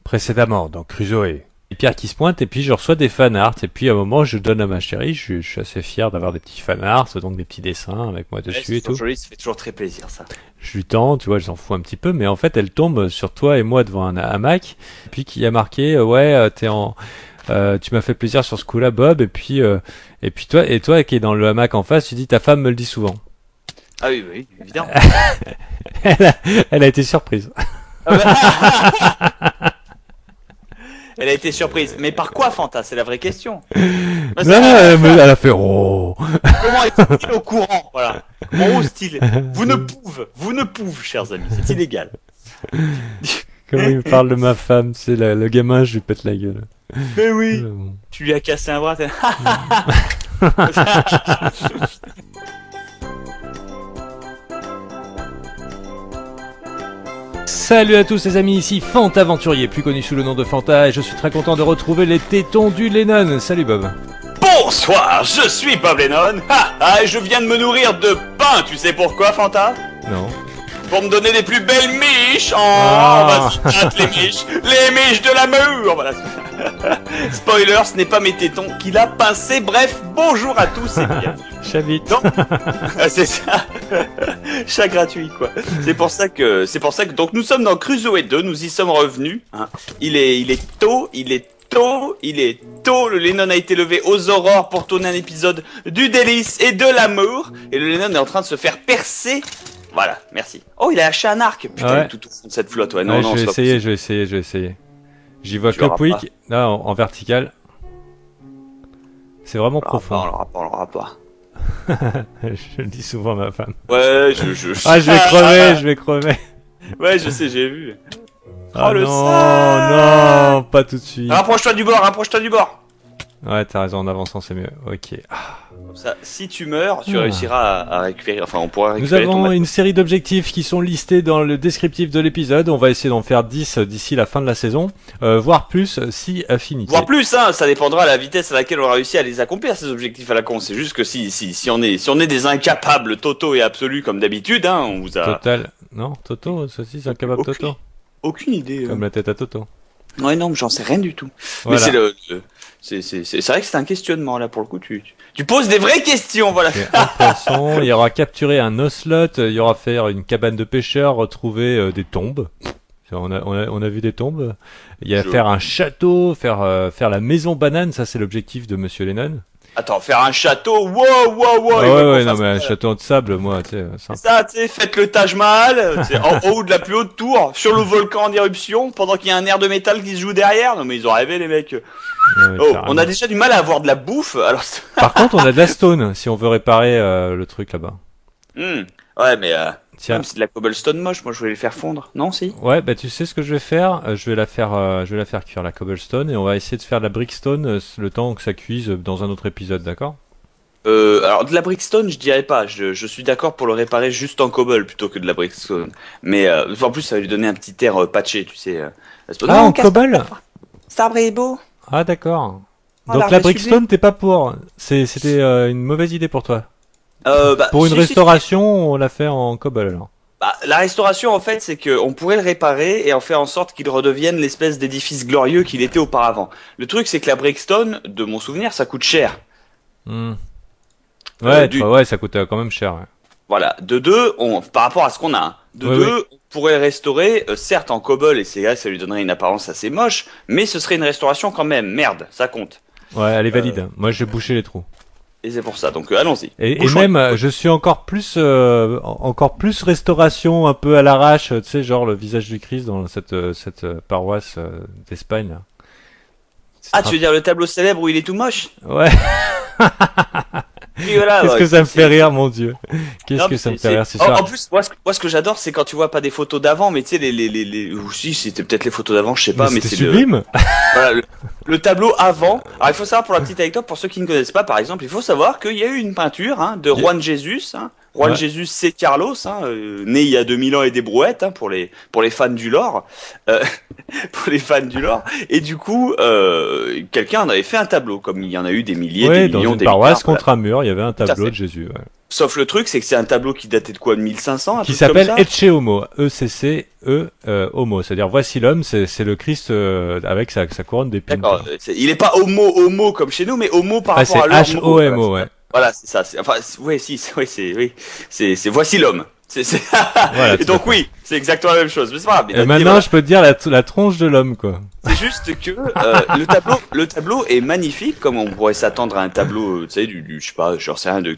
précédemment, donc Crusoe. Et Pierre qui se pointe, et puis je reçois des fanarts, et puis à un moment je donne à ma chérie, je suis assez fier d'avoir des petits fanarts, donc des petits dessins avec moi dessus et tout. C'est joli, ça fait toujours très plaisir ça. Je lui tends, tu vois, je s'en fous un petit peu, mais en fait elle tombe sur toi et moi devant un hamac, et puis qui a marqué, tu m'as fait plaisir sur ce coup-là, Bob, et puis toi qui est dans le hamac en face, tu dis ta femme me le dit souvent. Ah oui, oui, évidemment. Elle a été surprise. Elle a été surprise. Mais par quoi, Fanta? C'est la vraie question. Non, elle a fait oh. Comment est-il au courant? Voilà. Mon style. Vous ne pouvez, chers amis. C'est illégal. Comment il me parle de ma femme, c'est le gamin, je lui pète la gueule. Mais oui. Tu lui as cassé un bras. Salut à tous les amis, ici Fanta Aventurier, plus connu sous le nom de Fanta, et je suis très content de retrouver les tétons du Lennon. Salut Bob. Bonsoir, je suis Bob Lennon. Et je viens de me nourrir de pain, tu sais pourquoi, Fanta? Non. Pour me donner les plus belles miches. Vas-y, les miches de l'amour. Voilà. Spoiler, ce n'est pas mes tétons qu'il a pincé. Bref, bonjour à tous et bien. Chavite. C'est ça. Chat gratuit, quoi. C'est pour ça que donc nous sommes dans Crusoe 2, nous y sommes revenus. Hein. Il est tôt. Le Lennon a été levé aux aurores pour tourner un épisode du délice et de l'amour. Et le Lennon est en train de se faire percer. Voilà, merci. Oh, il a lâché un arc. Putain, ouais. Il est tout au fond de cette flotte. Ouais, non, je vais essayer. J'y vois Copwick, là, en vertical. C'est vraiment profond. On l'aura pas. Je le dis souvent à ma femme. Ouais, je vais crever. Ouais, je sais, j'ai vu. Oh, non, pas tout de suite. Rapproche-toi du bord. Ouais, t'as raison, en avançant, c'est mieux. Ok. Comme ça, si tu meurs, tu réussiras à récupérer, enfin, on pourra récupérer Nous avons une série d'objectifs qui sont listés dans le descriptif de l'épisode. On va essayer d'en faire 10 d'ici la fin de la saison, voire plus si affinité. Voire plus, hein, ça dépendra de la vitesse à laquelle on a réussi à les accomplir, ces objectifs à la con. C'est juste que si on est des incapables totaux et absolus comme d'habitude, hein, on vous a... Total. Non, Toto, ceci c'est incapable Toto. Aucune idée. Comme la tête à Toto. Ouais, non, mais j'en sais rien du tout. Voilà. Mais c'est vrai que c'est un questionnement, là, pour le coup, tu poses des vraies questions, voilà. Un poisson, il y aura capturer un ocelot, il y aura faire une cabane de pêcheurs, retrouver des tombes. On a vu des tombes. Il y a faire un château, faire la maison banane, ça c'est l'objectif de Monsieur Lennon. Attends, faire un château, wow. Ouais, non, mais un château de sable, moi, tu sais. Ça, tu sais, faites le Taj Mahal, en haut de la plus haute tour, sur le volcan en éruption, pendant qu'il y a un air de métal qui se joue derrière. Non, mais ils ont rêvé, les mecs. Ouais, on a déjà du mal à avoir de la bouffe, alors... Par contre, on a de la stone, si on veut réparer le truc là-bas. Ouais, mais... Tiens. C'est de la cobblestone moche, moi je voulais les faire fondre, non si? Ouais, bah tu sais ce que je vais faire, je vais la faire cuire la cobblestone et on va essayer de faire de la brickstone le temps que ça cuise dans un autre épisode, d'accord? Alors de la brickstone je dirais pas, je suis d'accord pour le réparer juste en cobble plutôt que de la brickstone. Mais en plus ça va lui donner un petit air patché, tu sais. En cobble? Starbrebo. Ah d'accord. Voilà, donc la brickstone t'es pas pour, c'était une mauvaise idée pour toi? Pour une restauration, on l'a fait en cobble alors. La restauration en fait c'est que on pourrait le réparer et en faire en sorte qu'il redevienne l'espèce d'édifice glorieux qu'il était auparavant. Le truc c'est que la brickstone, de mon souvenir, ça coûte cher. Ouais, ça coûte quand même cher. Ouais. Voilà. De deux, par rapport à ce qu'on a, hein, on pourrait le restaurer, certes en cobble et ça lui donnerait une apparence assez moche, mais ce serait une restauration quand même. Merde, ça compte. Ouais, elle est valide. Moi, j'ai bouché les trous. Et c'est pour ça. Donc allons-y. Et même, je suis encore plus restauration un peu à l'arrache. Tu sais, genre le visage du Christ dans cette paroisse d'Espagne. Là. Ah, tu veux dire le tableau célèbre où il est tout moche? Ouais. Voilà, Qu'est-ce que ça me fait rire, mon Dieu. Qu'est-ce que ça me fait rire, c'est ça. En plus, moi, ce que j'adore, c'est quand tu vois pas des photos d'avant, mais tu sais, ou si, c'était peut-être les photos d'avant, je sais pas, mais c'est sublime. Voilà, le tableau avant. Alors, il faut savoir, pour la petite anecdote, pour ceux qui ne connaissent pas, par exemple, il faut savoir qu'il y a eu une peinture, hein, de Juan Jesus, hein. Juan Jesus C. Carlos, hein, né il y a 2000 ans et des brouettes, hein, pour les fans du lore, pour les fans du lore. Et du coup, quelqu'un en avait fait un tableau, comme il y en a eu des milliers, des millions, dans une paroisse contre un mur, il y avait un tableau de Jésus. Ouais. Sauf le truc, c'est que c'est un tableau qui datait de quoi, de 1500, un Qui truc comme s'appelle ça. Ecce Homo, E-C-C-E, Homo, c'est-à-dire voici l'homme, c'est le Christ avec sa couronne d'épines. D'accord. quoi. Il est pas homo comme chez nous, mais homo par Ah, rapport c'est à leur mot. H-O-M-O, ouais. Voilà, c'est ça. Enfin, ouais, si, oui, c'est voici l'homme. Voilà, Et tout à donc fait. oui, c'est exactement la même chose. Mais c'est pas grave. Et maintenant, je peux te dire la tronche de l'homme, quoi. C'est juste que le tableau est magnifique, comme on pourrait s'attendre à un tableau, tu sais, je sais pas, j'en sais rien de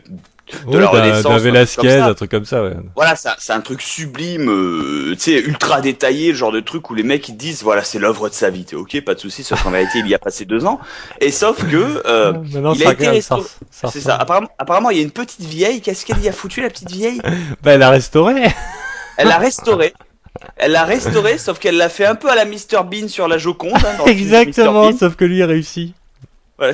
Oui, la d'un Renaissance, un truc comme Velasquez, ça. un truc comme ça, ouais. Voilà, c'est un truc sublime, tu sais, ultra détaillé, le genre de truc où les mecs ils disent, voilà, c'est l'œuvre de sa vie, t'es ok, pas de souci, sauf qu'en réalité il y a passé 2 ans. Et sauf que Maintenant, il a été restauré. ça C'est ça. ressemble. Apparemment, il y a une petite vieille. Qu'est-ce qu'elle y a foutu, la petite vieille? Bah, elle a restauré. Elle l'a restaurée. Elle l'a restaurée, sauf qu'elle l'a fait un peu à la Mr Bean sur la Joconde. Hein, dans le film de Mr. Exactement, Bean. sauf que lui a réussi. Voilà.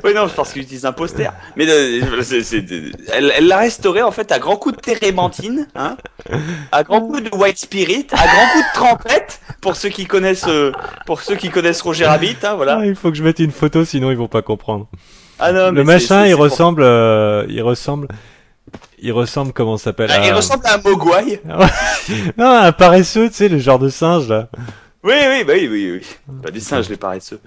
Oui, non, parce qu'il utilise un poster. Mais elle l'a restauré en fait à grands coups de térébenthine, hein, à grands coups de white spirit, à grands coups de trompette pour ceux qui connaissent Roger Rabbit, hein, voilà. Ah, il faut que je mette une photo, sinon ils vont pas comprendre. Ah non, Le mais machin, c'est il pour- ressemble, comment ça s'appelle? Ah, il ressemble à un mogwai. Non, un paresseux, tu sais, le genre de singe, là. Oui, oui. Pas des singes, les paresseux.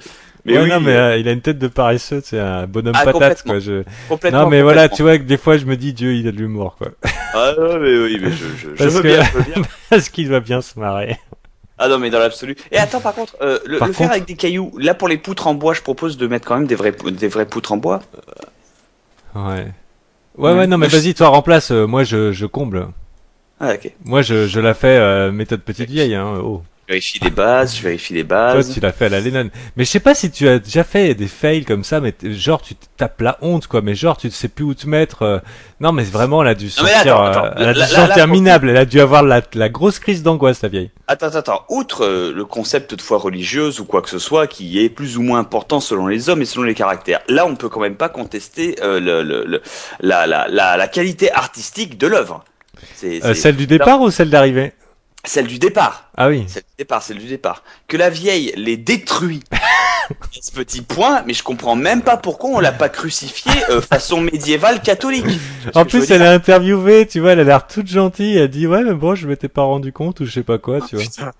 Mais Ouais, oui, non, mais il a une tête de paresseux, c'est un bonhomme Ah, patate, complètement. quoi. complètement. Non, mais voilà, complètement. tu vois que des fois, je me dis, Dieu, il a de l'humour, quoi. Ah non, mais oui, mais je Parce veux que- bien, je veux bien. Parce qu'il doit bien se marrer. Ah non, mais dans l'absolu. Et attends, par contre, le Par faire contre- avec des cailloux, là pour les poutres en bois, je propose de mettre quand même des vraies poutres en bois. Ouais. Ouais, non, mais vas-y, toi, remplace, moi, je comble. Ah, ok. Moi, je la fais, méthode petite vieille, hein, oh. Je vérifie les Toi, bases. tu l'as fait à la Lennon. Mais je sais pas si tu as déjà fait des fails comme ça, mais genre tu te tapes la honte, quoi. Mais genre tu sais plus où te mettre. Non, mais vraiment, elle a dû Non, mais sortir, attends, elle a dû là, sortir là, minable. Elle a dû avoir la grosse crise d'angoisse, la vieille. Attends. Outre le concept de foi religieuse ou quoi que ce soit, qui est plus ou moins important selon les hommes et selon les caractères, là, on peut quand même pas contester la qualité artistique de l'œuvre. C'est Celle du départ ou celle d'arrivée? celle du départ. Ah oui. Celle du départ. Que la vieille les détruit à ce petit point, mais je comprends même pas pourquoi on l'a pas crucifiée façon médiévale catholique. En plus, elle est interviewée, tu vois, elle a l'air toute gentille. Elle dit ouais, mais bon, je m'étais pas rendu compte ou je sais pas quoi, tu vois. Putain,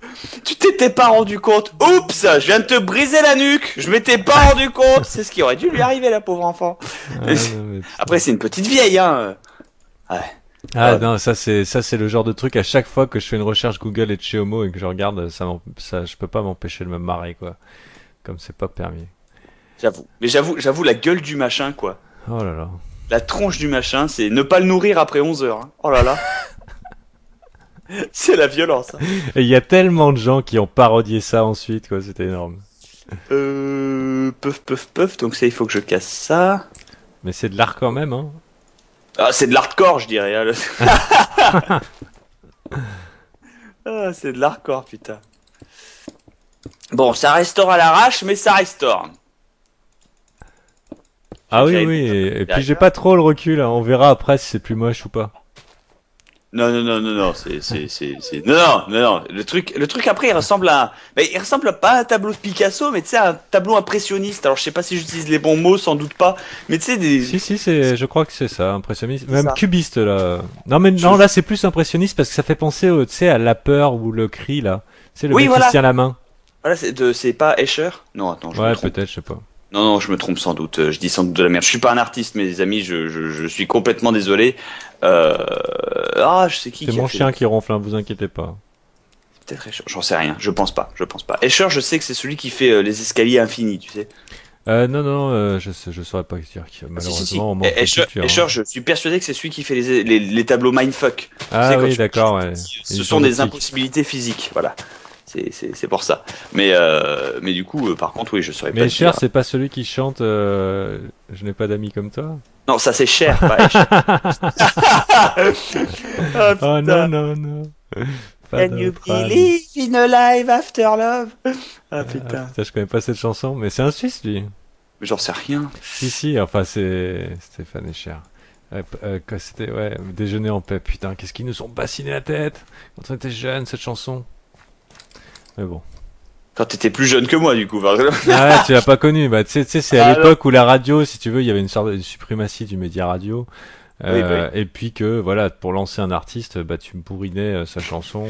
tu t'étais pas rendu compte. Oups, je viens de te briser la nuque. Je m'étais pas rendu compte. C'est ce qui aurait dû lui arriver, la pauvre enfant. Ah, non, mais- Après, c'est une petite vieille, hein. Ouais. Ah Ouais. non, ça c'est le genre de truc à chaque fois que je fais une recherche Google et chez Homo et que je regarde, ça je peux pas m'empêcher de me marrer, quoi. Comme c'est pas permis. J'avoue. Mais j'avoue la gueule du machin, quoi. Oh là là. La tronche du machin, c'est ne pas le nourrir après 11 heures. Hein. Oh là là. C'est la violence. Hein. Et il y a tellement de gens qui ont parodié ça ensuite, quoi, c'était énorme. Puff. Donc ça, il faut que je casse ça. Mais c'est de l'art quand même, hein. Ah, c'est de l'hardcore, je dirais. Hein, ah, c'est de l'hardcore, putain. Bon, ça restaure à l'arrache, mais ça restaure. Ah oui, J'avais oui, dit ça, et derrière. puis j'ai pas trop le recul, hein. On verra après si c'est plus moche ou pas. Non, non. Le truc après, il ressemble il ressemble pas à un tableau de Picasso, mais tu sais, à un tableau impressionniste. Alors, je sais pas si j'utilise les bons mots, sans doute pas. Mais tu sais, Si, je crois que c'est ça, impressionniste. C'est Même ça. cubiste, là. Non, mais non, là c'est plus impressionniste parce que ça fait penser, tu sais, à la peur ou le cri, là. Tu sais, le Oui, mec voilà. qui se tient la main. voilà, c'est pas Escher? Non, attends, je me Ouais, trompe. peut-être, je sais pas. Non, je me trompe sans doute. Je dis sans doute de la merde. Je suis pas un artiste, mes amis. Je suis complètement désolé. Je sais qui C'est a mon fait chien qui ronfle, hein, vous inquiétez pas. Peut-être Escher. J'en sais rien. Je pense pas. Escher, je sais que c'est celui qui fait les escaliers infinis, tu sais. Non, je saurais pas dire. Malheureusement, on manque de Escher, culture, hein. Escher, je suis persuadé que c'est celui qui fait les tableaux mindfuck. Tu Ah sais, quand oui, tu- d'accord, ouais. Ce Ils sont sont des optiques. impossibilités physiques, voilà. C'est pour ça. Mais du coup, par contre, oui, je saurais pas. Mais te Cher, dire. c'est pas celui qui chante Je n'ai pas d'amis comme toi. Non, ça c'est cher, pas Escher. Ah, Oh putain. non. Can you believe in a life after love? Ah putain. Putain, je connais pas cette chanson, mais c'est un Suisse, lui. Mais j'en sais rien. Si, enfin, c'est Stéphane et Cher. Quand c'était, ouais, Déjeuner en paix, putain, qu'est-ce qu'ils nous ont bassiné la tête quand on était jeunes, cette chanson. Mais bon. Quand t'étais plus jeune que moi, du coup. Ah ouais, tu l'as pas connu. Bah, tu sais, c'est à Ah, l'époque où la radio, si tu veux, il y avait une sorte de suprématie du média radio. Et puis que voilà, pour lancer un artiste, bah tu me bourrinais sa chanson.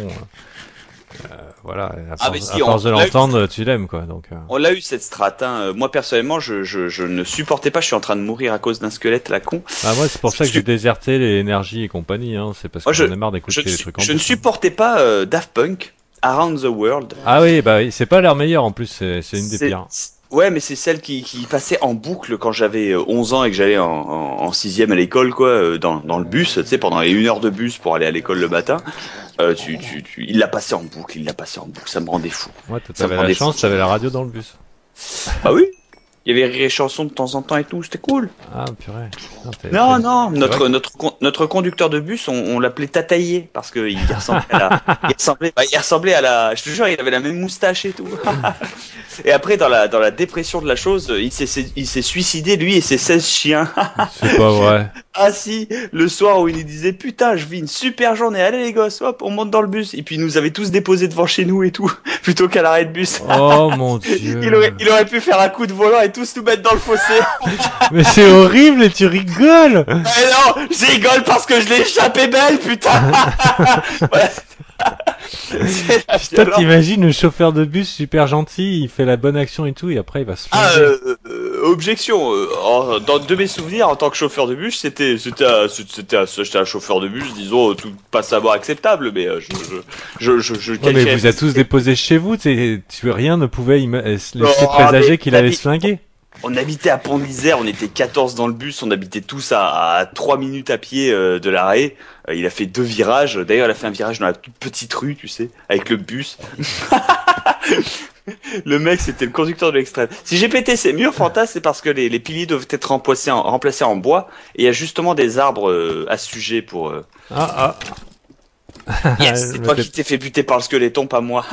Voilà, à force de l'entendre, tu l'aimes quoi. Donc, on l'a eu cette strate. Hein. Moi personnellement, je ne supportais pas. Je suis en train de mourir à cause d'un squelette la con. Ah moi, c'est pour ça que j'ai déserté les énergies et compagnie. Hein. C'est parce que j'en ai marre d'écouter les trucs en Je ne supportais pas Daft Punk, Around the World. Ah oui, bah oui, c'est pas leur meilleure en plus. C'est une des pires. Ouais, mais c'est celle qui passait en boucle quand j'avais 11 ans et que j'allais en 6e à l'école, quoi, dans le bus, tu sais, pendant les 1 heure de bus pour aller à l'école le matin. Il l'a passé en boucle, ça me rendait fou. Ouais, t'avais la chance, t'avais la radio dans le bus. Ah oui? Il y avait Rire et Chanson de temps en temps et tout, c'était cool. Ah, purée. Non, notre conducteur de bus, on l'appelait Tataillé parce qu'il ressemblait à la, je te jure, il avait la même moustache et tout. Et après, dans la dépression de la chose, il s'est suicidé, lui et ses 16 chiens. C'est pas vrai. Ah si, le soir où il nous disait putain, je vis une super journée, allez les gosses, hop, on monte dans le bus. Et puis il nous avait tous déposés devant chez nous et tout, plutôt qu'à l'arrêt de bus. Oh mon dieu. Il aurait pu faire un coup de volant et tous nous mettre dans le fossé. Mais c'est horrible et tu rigoles. Mais non, je rigole parce que je l'ai échappé belle, putain. Voilà. Putain, t'imagines le chauffeur de bus super gentil, il fait la bonne action et tout, et après il va se flinguer. Objection. De mes souvenirs, en tant que chauffeur de bus, j'étais un chauffeur de bus, disons, tout pas savoir acceptable, mais mais vous êtes tous déposés chez vous, rien ne pouvait laisser présager qu'il allait se flinguer. On habitait à Pont de l'Isère, on était 14 dans le bus, on habitait tous à 3 minutes à pied de l'arrêt. Il a fait 2 virages. D'ailleurs, il a fait un virage dans la toute petite rue, tu sais, avec le bus. Le mec, c'était le conducteur de l'extrême. Si j'ai pété ces murs, Fanta, c'est parce que les piliers doivent être remplacés en bois. Et il y a justement des arbres à ce sujet pour... Yes, c'est toi qui t'es fait buter par le squeletton, pas moi.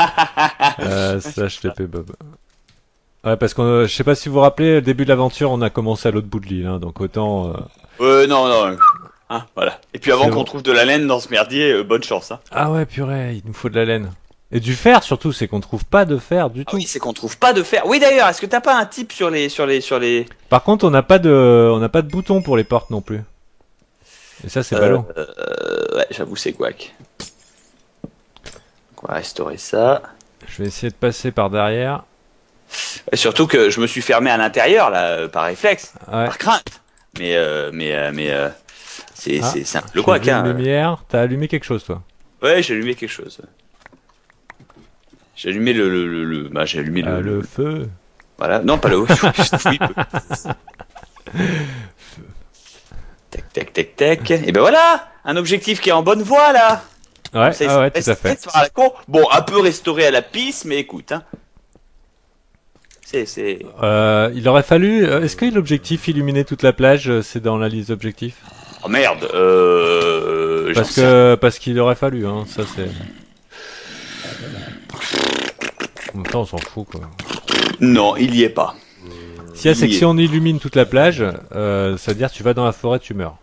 Slash TP Bob. Ouais, parce que je sais pas si vous vous rappelez, le début de l'aventure, on a commencé à l'autre bout de l'île, hein, donc autant... non. Hein, voilà. Et puis avant qu'on trouve de la laine dans ce merdier, bonne chance. Hein. Ah ouais, purée, il nous faut de la laine. Et du fer surtout, c'est qu'on trouve pas de fer du tout. Oui, c'est qu'on trouve pas de fer. Oui d'ailleurs, est-ce que t'as pas un type sur les... Par contre, on n'a pas de bouton pour les portes non plus. Et ça, c'est ballot. Ouais, j'avoue, c'est guac. On va restaurer ça. Je vais essayer de passer par derrière. Et surtout que je me suis fermé à l'intérieur là, par réflexe, par crainte. Mais c'est simple. Le quoi, hein. Lumière. T'as allumé quelque chose, toi? Ouais, j'ai allumé quelque chose. J'ai allumé j'ai allumé le feu. Voilà, non pas le. Tac. Et ben voilà, un objectif qui est en bonne voie là. Ouais, tout à fait. Bon, un peu restauré à la pisse, mais écoute, hein. Il aurait fallu. Est-ce que l'objectif illuminer toute la plage, c'est dans la liste d'objectifs? Oh merde. Parce qu'il aurait fallu, hein. Ça c'est. En même temps, on s'en fout quoi. Non, il y est pas. Si on illumine toute la plage, ça veut dire tu vas dans la forêt, tu meurs.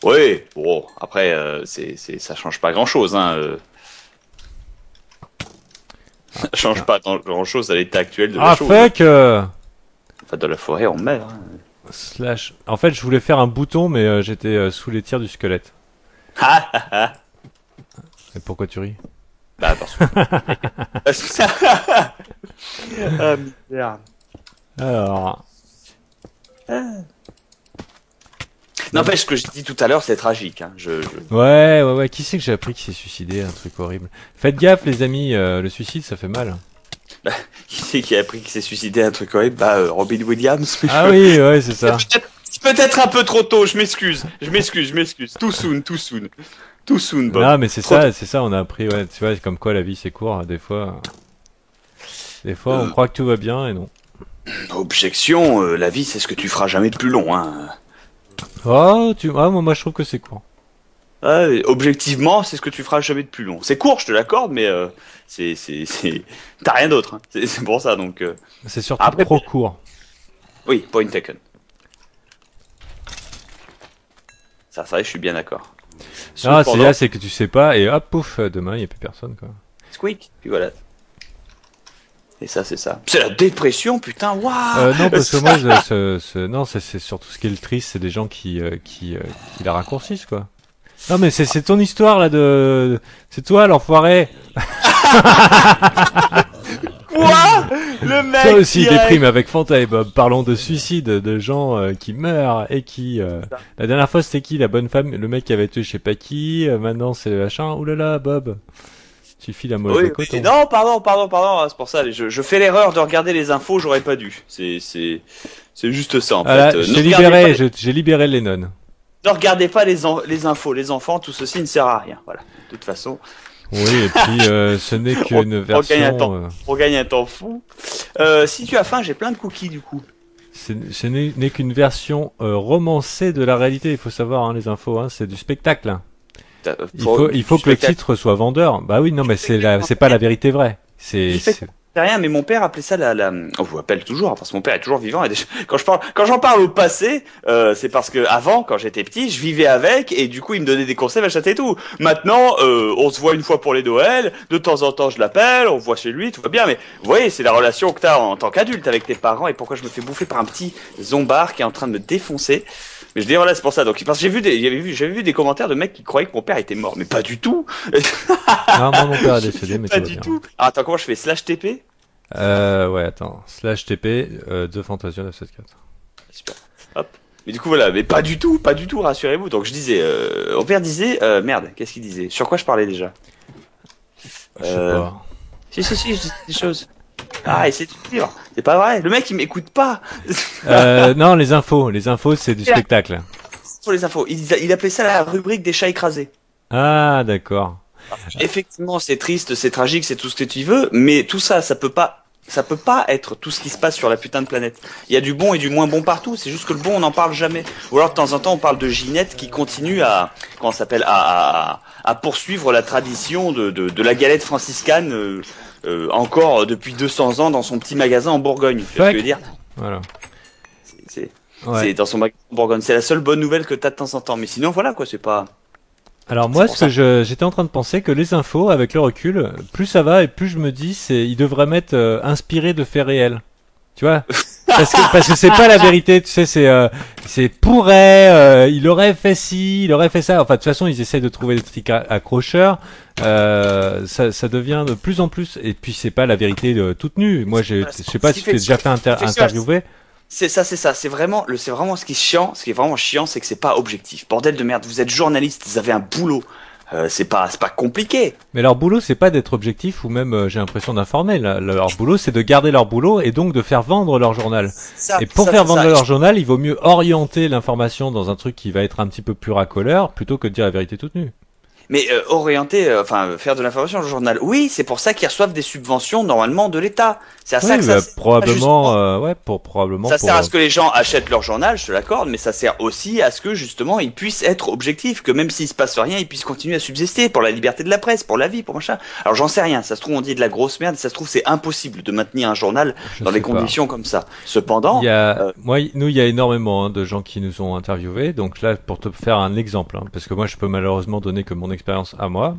Oui. Bon, après, ça change pas grand-chose, hein. Ça change pas grand-chose à l'état actuel de la chose. Enfin, dans la forêt, on meurt. Hein. Slash. En fait, je voulais faire un bouton, mais j'étais sous les tirs du squelette. Et pourquoi tu ris? Bah, parce que... Ah, merde. Alors... N'empêche, ce que j'ai dit tout à l'heure, c'est tragique. Hein. Ouais. Qui c'est que j'ai appris qui s'est suicidé? Un truc horrible. Faites gaffe, les amis, le suicide, ça fait mal. Bah, qui c'est qui a appris qu'il s'est suicidé? Un truc horrible? Bah, Robin Williams. Ah oui, ouais, c'est ça. C'est peut-être un peu trop tôt, je m'excuse. Too soon, Bob. Non, mais c'est ça, on a appris, ouais, tu vois, comme quoi la vie c'est court, des fois, on croit que tout va bien et non. Objection, la vie c'est ce que tu feras jamais de plus long, hein. Moi je trouve que c'est court. Objectivement, c'est ce que tu feras jamais de plus long. C'est court, je te l'accorde, mais t'as rien d'autre. Hein. C'est pour ça, donc. C'est surtout trop court. Oui, point taken. Ça, je suis bien d'accord. C'est que tu sais pas et hop, pouf, demain il y a plus personne quoi. Squeak, puis voilà. Et ça, c'est ça. C'est la dépression, putain, waouh. Non, parce que moi, non, c'est surtout ce qui est le triste, c'est des gens qui la raccourcissent, quoi. Non, mais c'est ton histoire, là, c'est toi, l'enfoiré. Quoi? Le mec. Toi aussi, déprime avec Fanta et Bob. Parlons de suicide, de gens qui meurent et qui. La dernière fois, c'était qui, la bonne femme, le mec qui avait tué je sais pas qui. Maintenant, c'est le machin. Ouh là là, Bob. Suffit la mauvaise Oui, coton. non, pardon, c'est pour ça, je fais l'erreur de regarder les infos, j'aurais pas dû. C'est juste ça, en Voilà, fait. j'ai libéré Lennon. Ne regardez pas les infos, les enfants, tout ceci ne sert à rien, voilà. De toute façon. Oui, et puis, ce n'est qu'une version... On gagne un temps fou. Si tu as faim, j'ai plein de cookies, du coup. Ce n'est qu'une version romancée de la réalité, il faut savoir, hein, les infos, hein, c'est du spectacle, hein. Il faut que le titre soit vendeur. Bah oui, non, mais c'est pas la vérité vraie. C'est rien, mais mon père appelait ça on vous appelle toujours, parce que mon père est toujours vivant. Et quand j'en parle au passé, c'est parce que avant, quand j'étais petit, je vivais avec, et du coup, il me donnait des conseils, machin et tout. Maintenant, on se voit une fois pour les Noëls, de temps en temps, je l'appelle, on voit chez lui, tout va bien, mais vous voyez, c'est la relation que t'as en tant qu'adulte avec tes parents, et pourquoi je me fais bouffer par un petit zombard qui est en train de me défoncer. Mais je dis voilà, c'est pour ça. Donc parce que j'avais vu des commentaires de mecs qui croyaient que mon père était mort, mais pas du tout. Non, moi mon père est décédé, mais pas du tout. Alors, attends, comment je fais /TP? Ouais, attends. /TP The Fantasia 974. Super. Hop. Mais du coup voilà, mais pas du tout, rassurez-vous. Donc je disais, mon père disait, merde, qu'est-ce qu'il disait? Sur quoi je parlais déjà? Je sais pas. Si, je disais des choses. Ah, et c'est dur. C'est pas vrai. Le mec, il m'écoute pas. Non, les infos, c'est du spectacle. Pour les infos, il appelait ça la rubrique des chats écrasés. Ah, d'accord. Effectivement, c'est triste, c'est tragique, c'est tout ce que tu veux, mais tout ça, ça peut pas être tout ce qui se passe sur la putain de planète. Il y a du bon et du moins bon partout, c'est juste que le bon, on n'en parle jamais. Ou alors, de temps en temps, on parle de Ginette qui continue à poursuivre la tradition de la galette franciscane, encore depuis 200 ans dans son petit magasin en Bourgogne. Tu vois ce que je veux dire? Voilà. C'est dans son magasin en Bourgogne. C'est la seule bonne nouvelle que t'as de temps en temps. Mais sinon, voilà, quoi, c'est pas... Alors moi, j'étais en train de penser que les infos, avec le recul, plus ça va et plus je me dis, ils devraient mettre inspiré de faits réels. Tu vois? Parce que c'est pas la vérité, tu sais, c'est pourrait, il aurait fait ci, il aurait fait ça. Enfin, de toute façon, ils essayent de trouver des trucs accrocheurs. Ça devient de plus en plus, et puis c'est pas la vérité toute nue. Moi, je sais pas si tu t'es déjà fait interviewer. C'est ça. C'est vraiment ce qui est chiant. Ce qui est vraiment chiant, c'est que c'est pas objectif. Bordel de merde. Vous êtes journaliste, vous avez un boulot. C'est pas compliqué. Mais leur boulot, c'est pas d'être objectif ou même, j'ai l'impression d'informer. Leur boulot, c'est de garder leur boulot et donc de faire vendre leur journal. Et pour faire vendre leur journal, il vaut mieux orienter l'information dans un truc qui va être un petit peu plus racoleur plutôt que de dire la vérité toute nue. Mais faire de l'information dans le journal. Oui, c'est pour ça qu'ils reçoivent des subventions normalement de l'État. C'est à ça que ça sert. Probablement. Ça sert à ce que les gens achètent leur journal, je te l'accorde, mais ça sert aussi à ce que justement ils puissent être objectifs, que même s'il se passe rien, ils puissent continuer à subsister pour la liberté de la presse, pour la vie, pour machin. Alors j'en sais rien. Ça se trouve on dit de la grosse merde. Ça se trouve c'est impossible de maintenir un journal dans des conditions comme ça. Cependant, il y a énormément de gens qui nous ont interviewés. Donc là, pour te faire un exemple, parce que moi je peux malheureusement donner que mon expérience à moi.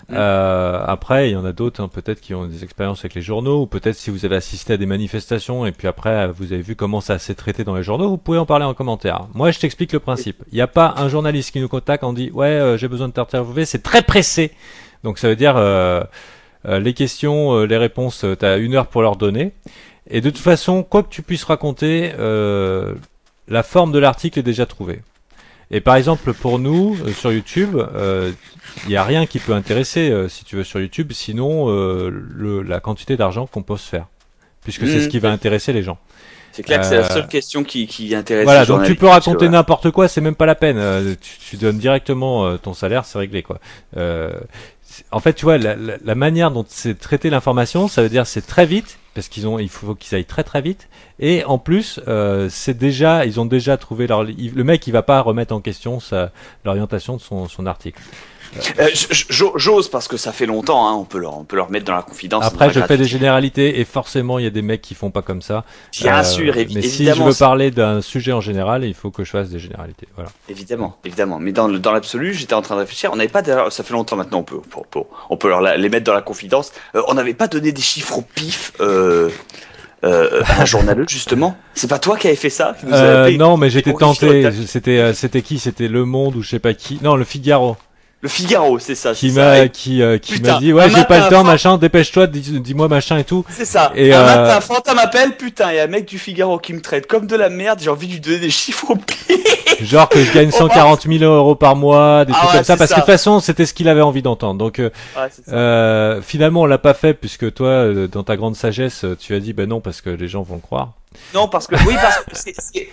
Après, il y en a d'autres, peut-être qui ont des expériences avec les journaux, ou peut-être si vous avez assisté à des manifestations et puis après vous avez vu comment ça s'est traité dans les journaux, vous pouvez en parler en commentaire. Moi, je t'explique le principe. Il n'y a pas un journaliste qui nous contacte, on dit j'ai besoin de t'interviewer, c'est très pressé. Donc ça veut dire les questions, les réponses, t'as 1 heure pour leur donner. Et de toute façon, quoi que tu puisses raconter, la forme de l'article est déjà trouvée. Et par exemple, pour nous, sur YouTube, il n'y a rien qui peut intéresser, si tu veux, sur YouTube, sinon la quantité d'argent qu'on peut se faire. Puisque c'est ce qui va intéresser les gens. C'est clair que c'est la seule question qui intéresse voilà, les journalistes. Donc tu peux raconter n'importe quoi, c'est même pas la peine. Tu donnes directement ton salaire, c'est réglé, quoi. En fait, tu vois, la manière dont c'est traité l'information, ça veut dire c'est très vite, parce il faut qu'ils aillent très très vite. Et en plus, ils ont déjà trouvé le mec, il va pas remettre en question l'orientation de son article. J'ose parce que ça fait longtemps, hein, on peut leur mettre dans la confidence. Après, je fais des généralités et forcément, il y a des mecs qui font pas comme ça. Bien sûr, mais évidemment. si je veux parler d'un sujet en général, il faut que je fasse des généralités. Voilà. Évidemment. Mais dans l'absolu, j'étais en train de réfléchir. On n'avait pas, ça fait longtemps maintenant, on peut les mettre dans la confidence. On n'avait pas donné des chiffres au pif. Un journaleux justement. C'est pas toi qui avais fait ça qui nous a appelé, non, mais j'étais tenté. C'était qui? C'était Le Monde ou je sais pas qui. Non, Le Figaro. Le Figaro, c'est ça. Qui m'a dit ouais, j'ai pas le temps, machin, dépêche-toi, dis-moi machin et tout. C'est ça. Et un matin, Fanta m'appelle, putain, il y a un mec du Figaro qui me traite comme de la merde, j'ai envie de lui donner des chiffres au pif. Genre que je gagne 140 000 € par mois, des trucs comme ça, parce que de toute façon, c'était ce qu'il avait envie d'entendre. Donc, finalement, on l'a pas fait, puisque toi, dans ta grande sagesse, tu as dit, ben non, parce que les gens vont le croire. Non, parce que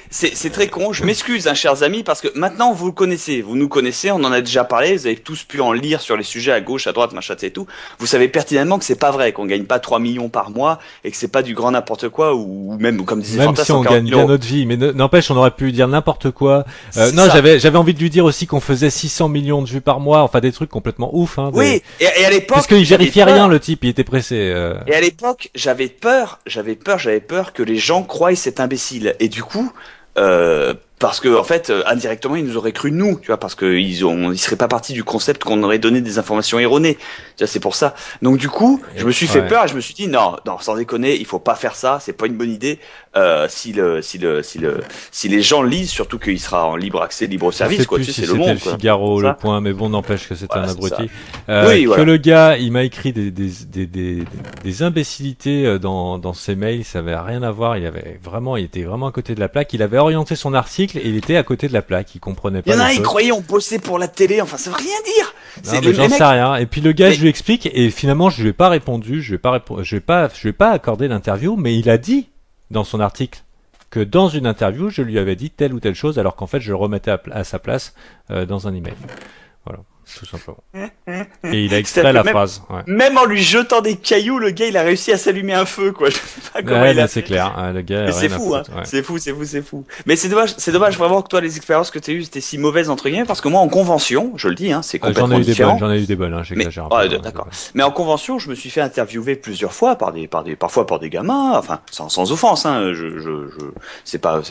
c'est très con. Je m'excuse, hein, chers amis, parce que maintenant vous nous connaissez, on en a déjà parlé. Vous avez tous pu en lire sur les sujets à gauche, à droite, machin, et tout. Vous savez pertinemment que c'est pas vrai, qu'on gagne pas 3 millions par mois et que c'est pas du grand n'importe quoi, ou même comme disait même Fantas, si on gagne bien notre vie, mais n'empêche, on aurait pu lui dire n'importe quoi. Non, j'avais envie de lui dire aussi qu'on faisait 600 millions de vues par mois, enfin des trucs complètement ouf. Hein, oui, et à l'époque, parce qu'il vérifiait rien, le type, il était pressé. Et à l'époque, j'avais peur que les gens croient cet imbécile. Et du coup, parce que en fait, indirectement, ils nous auraient cru nous, tu vois, parce que ils seraient pas partis du concept qu'on aurait donné des informations erronées. Tu vois, c'est pour ça. Donc du coup, je me suis fait peur et je me suis dit non, sans déconner, il faut pas faire ça, c'est pas une bonne idée. Si les gens lisent, surtout qu'il sera en libre accès, libre service, quoi. Tu sais, c'est Le Monde. Le Figaro, Le Point, mais bon, n'empêche que c'était un abruti. Oui, que le gars, il m'a écrit des imbécilités dans ses mails, ça avait rien à voir. Il était vraiment à côté de la plaque. Il avait orienté son article et il était à côté de la plaque, il comprenait pas. Il y en a, ils croyaient on bossait pour la télé, enfin ça veut rien dire. Non, mais j'en sais rien. Et puis le gars, je lui explique et finalement je lui ai pas répondu, je vais pas accorder l'interview, mais il a dit dans son article que dans une interview, je lui avais dit telle ou telle chose alors qu'en fait je le remettais à sa place dans un email. Voilà. Tout simplement. Et il a extrait la phrase. Ouais. Même en lui jetant des cailloux, le gars il a réussi à s'allumer un feu, quoi. Je sais pas comment il a c'est clair. Le gars. C'est fou, hein. Ouais. C'est fou. Mais c'est dommage vraiment que toi les expériences que tu as eues étaient si mauvaises entre guillemets, parce que moi en convention, je le dis, hein, c'est complètement différent. J'en ai eu des bonnes, hein, j'exagère un peu. D'accord. Mais en convention, je me suis fait interviewer plusieurs fois parfois par des gamins, enfin sans offense, hein. C'est pas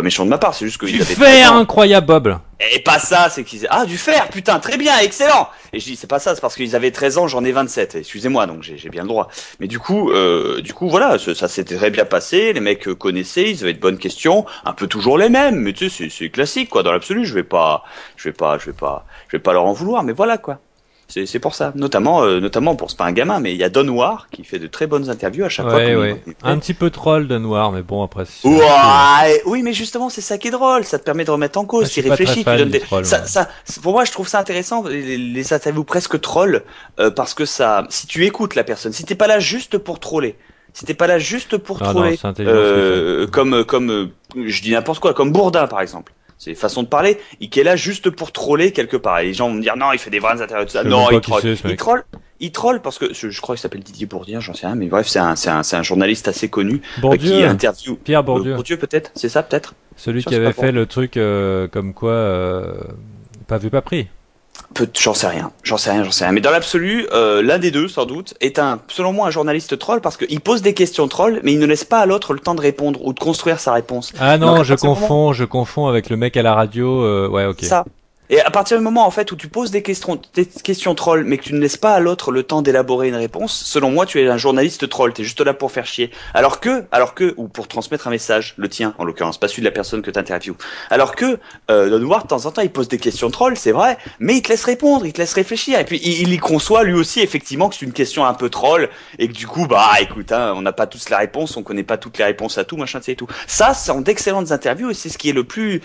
méchant de ma part, c'est juste que tu fais incroyable, Bob. Et pas ça, c'est qu'ils du fer, putain, très bien, excellent. Et je dis c'est pas ça, c'est parce qu'ils avaient 13 ans, j'en ai 27. Excusez-moi, donc j'ai bien le droit. Mais du coup voilà, ça s'était très bien passé, les mecs connaissaient, ils avaient de bonnes questions, un peu toujours les mêmes, mais tu sais c'est classique quoi, dans l'absolu, je vais pas leur en vouloir, mais voilà quoi. C'est pour ça, notamment pour c'est pas un gamin, mais il y a Don Noir qui fait de très bonnes interviews à chaque fois. Un petit peu troll Don Noir, mais bon après. Oui, mais justement c'est ça qui est drôle, ça te permet de remettre en cause, tu réfléchis, tu donnes pour moi je trouve ça intéressant les interviews presque trolls parce que ça, si tu écoutes la personne, si t'es pas là juste pour troller. Troller, comme je dis n'importe quoi, comme Bourdin par exemple. C'est façon de parler, et qui est là juste pour troller quelque part. Et les gens vont me dire non, il fait des vraies interviews tout ça. Non, il troll parce que je crois qu'il s'appelle Didier Bourdin, j'en sais rien, mais bref, c'est un journaliste assez connu qui interview Pierre Bourdieu. Bourdieu peut-être, c'est ça peut-être. Celui qui avait fait le truc comme quoi pas vu pas pris. J'en sais rien. Mais dans l'absolu, l'un des deux, sans doute, est selon moi, un journaliste troll parce qu'il pose des questions troll, mais il ne laisse pas à l'autre le temps de répondre ou de construire sa réponse. Ah non, donc, je confonds avec le mec à la radio. Ouais, ok. Ça. Et à partir du moment en fait où tu poses des questions troll, mais que tu ne laisses pas à l'autre le temps d'élaborer une réponse, selon moi tu es un journaliste troll, t'es juste là pour faire chier. Alors que, ou pour transmettre un message, le tien en l'occurrence, pas celui de la personne que t'interviews. Alors que Don Noir de temps en temps il pose des questions troll, c'est vrai, mais il te laisse répondre, il te laisse réfléchir, et puis il y conçoit lui aussi effectivement que c'est une question un peu troll, et que du coup écoute, hein, on n'a pas tous la réponse, on connaît pas toutes les réponses à tout, machin, et tout. Ça, c'est en d'excellentes interviews et c'est ce qui est le plus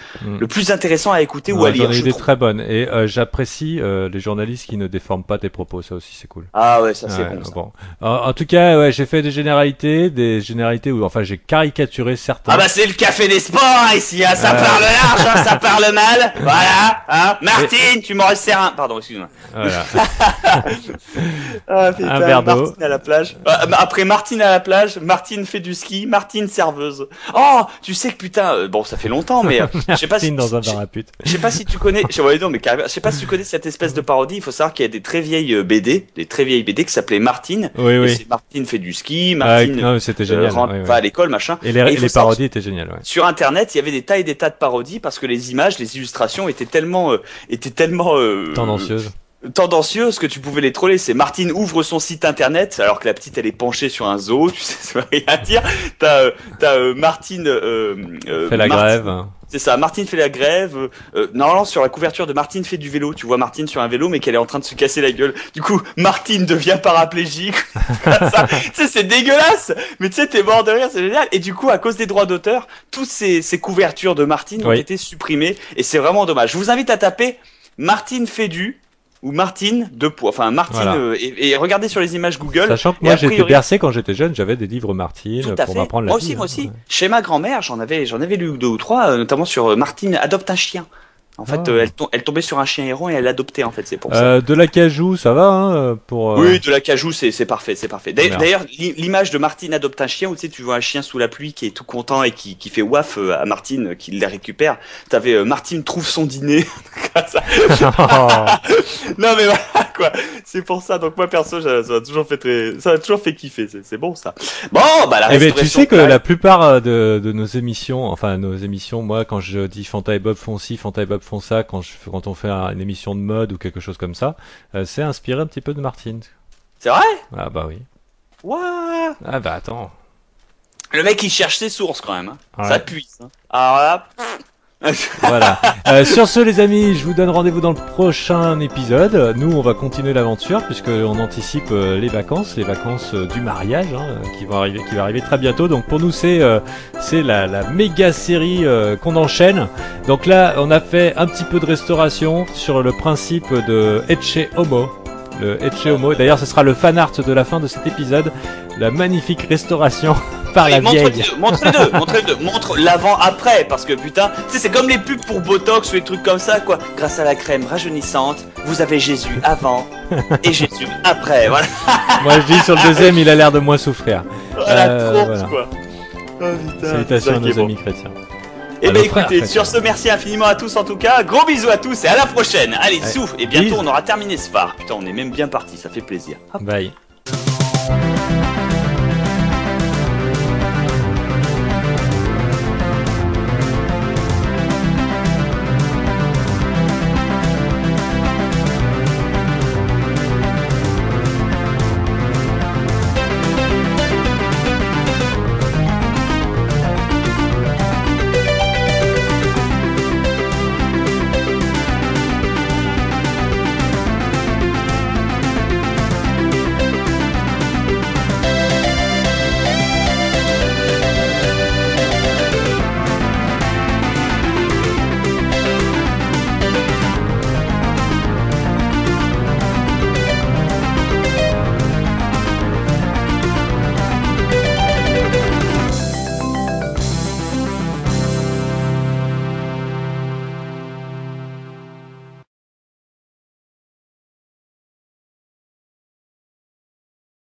intéressant à écouter ou à lire. Très bonne et j'apprécie les journalistes qui ne déforment pas tes propos, ça aussi c'est cool. Ah ouais, ça c'est bon. Ça. Bon. En tout cas, j'ai fait des généralités où enfin j'ai caricaturé certains. Ah bah c'est le café des sports ici, hein, ça parle large, hein, ça parle mal. Voilà, hein. Martine, tu m'en resserres un. Pardon, excuse-moi. Voilà. Ah putain, un verre d'eau. Martine à la plage. Après Martine à la plage, Martine fait du ski, Martine serveuse. Oh, tu sais que putain, bon ça fait longtemps mais je sais pas si dans un bar à pute. Je sais pas si tu connais ouais, non, mais carrément. Je sais pas si tu connais cette espèce de parodie. Il faut savoir qu'il y a des très vieilles BD, des très vieilles BD qui s'appelaient Martine. Oui, Et oui. c'est Martine fait du ski, Martine non, c'était génial. va à l'école, machin. Et il faut les savoir parodies étaient géniales, ouais. sur Internet, il y avait des tas et des tas de parodies parce que les images, les illustrations étaient tellement tendancieuses que tu pouvais les troller. C'est Martine ouvre son site internet alors que la petite elle est penchée sur un zoo, tu sais, ça veut rien dire. T'as Martine Fait la grève. C'est ça, Martine fait la grève. Normalement, sur la couverture de Martine fait du vélo, tu vois Martine sur un vélo, mais qu'elle est en train de se casser la gueule. Du coup, Martine devient paraplégique. Tu sais, c'est dégueulasse, mais tu sais, t'es mort de rire, c'est génial. Et du coup, à cause des droits d'auteur, toutes ces couvertures de Martine ont été supprimées, et c'est vraiment dommage. Je vous invite à taper Martine fait du ou Martine enfin Martine voilà. Et regardez sur les images Google. Sachant que moi j'étais bercé quand j'étais jeune, j'avais des livres Martine pour m'apprendre la vie. Moi aussi. Chez ma grand-mère, j'en avais lu 2 ou 3, notamment sur Martine adopte un chien. En fait, elle tombait sur un chien errant et elle l'adoptait, en fait, c'est pour ça. De l'acajou, ça va, hein, pour... Oui, de l'acajou, c'est parfait, c'est parfait. D'ailleurs, l'image de Martine adopte un chien, où tu sais, tu vois un chien sous la pluie qui est tout content et qui fait waf à Martine, qui la récupère. T'avais Martine trouve son dîner. Non, mais voilà, quoi. C'est pour ça. Donc, moi, perso, ça m'a toujours fait kiffer. C'est bon, ça. Bon, bah, la restauration. Tu sais que la plupart de nos émissions, moi, quand je dis Fanta et Bob font ci, Fanta et Bob font ça, quand on fait une émission de mode ou quelque chose comme ça, c'est inspiré un petit peu de Martine. C'est vrai? Ah bah oui. Ouah. Ah bah attends. Le mec il cherche ses sources quand même. Hein. Ouais. Ça puise. Hein. Alors là. Voilà. Sur ce, les amis, je vous donne rendez-vous dans le prochain épisode. Nous, on va continuer l'aventure puisqu'on anticipe les vacances du mariage qui va arriver très bientôt. Donc pour nous, c'est la méga série qu'on enchaîne. Donc là, on a fait un petit peu de restauration sur le principe de Ecce Homo. Le Ecce Homo. D'ailleurs, ce sera le fan art de la fin de cet épisode. La magnifique restauration par la vieille. Montre les deux. Montre l'avant-après, parce que putain, tu sais, c'est comme les pubs pour Botox ou les trucs comme ça, quoi. Grâce à la crème rajeunissante, vous avez Jésus avant et Jésus après, voilà. Moi, je dis sur le deuxième, il a l'air de moins souffrir. Voilà, voilà. Quoi. Oh, putain, salutations à nos amis chrétiens. Eh ben écoutez, sur ce, merci infiniment à tous en tout cas. Gros bisous à tous et à la prochaine. Allez, souffle. Et bientôt, on aura terminé ce phare. Putain, on est même bien parti, ça fait plaisir. Hop. Bye.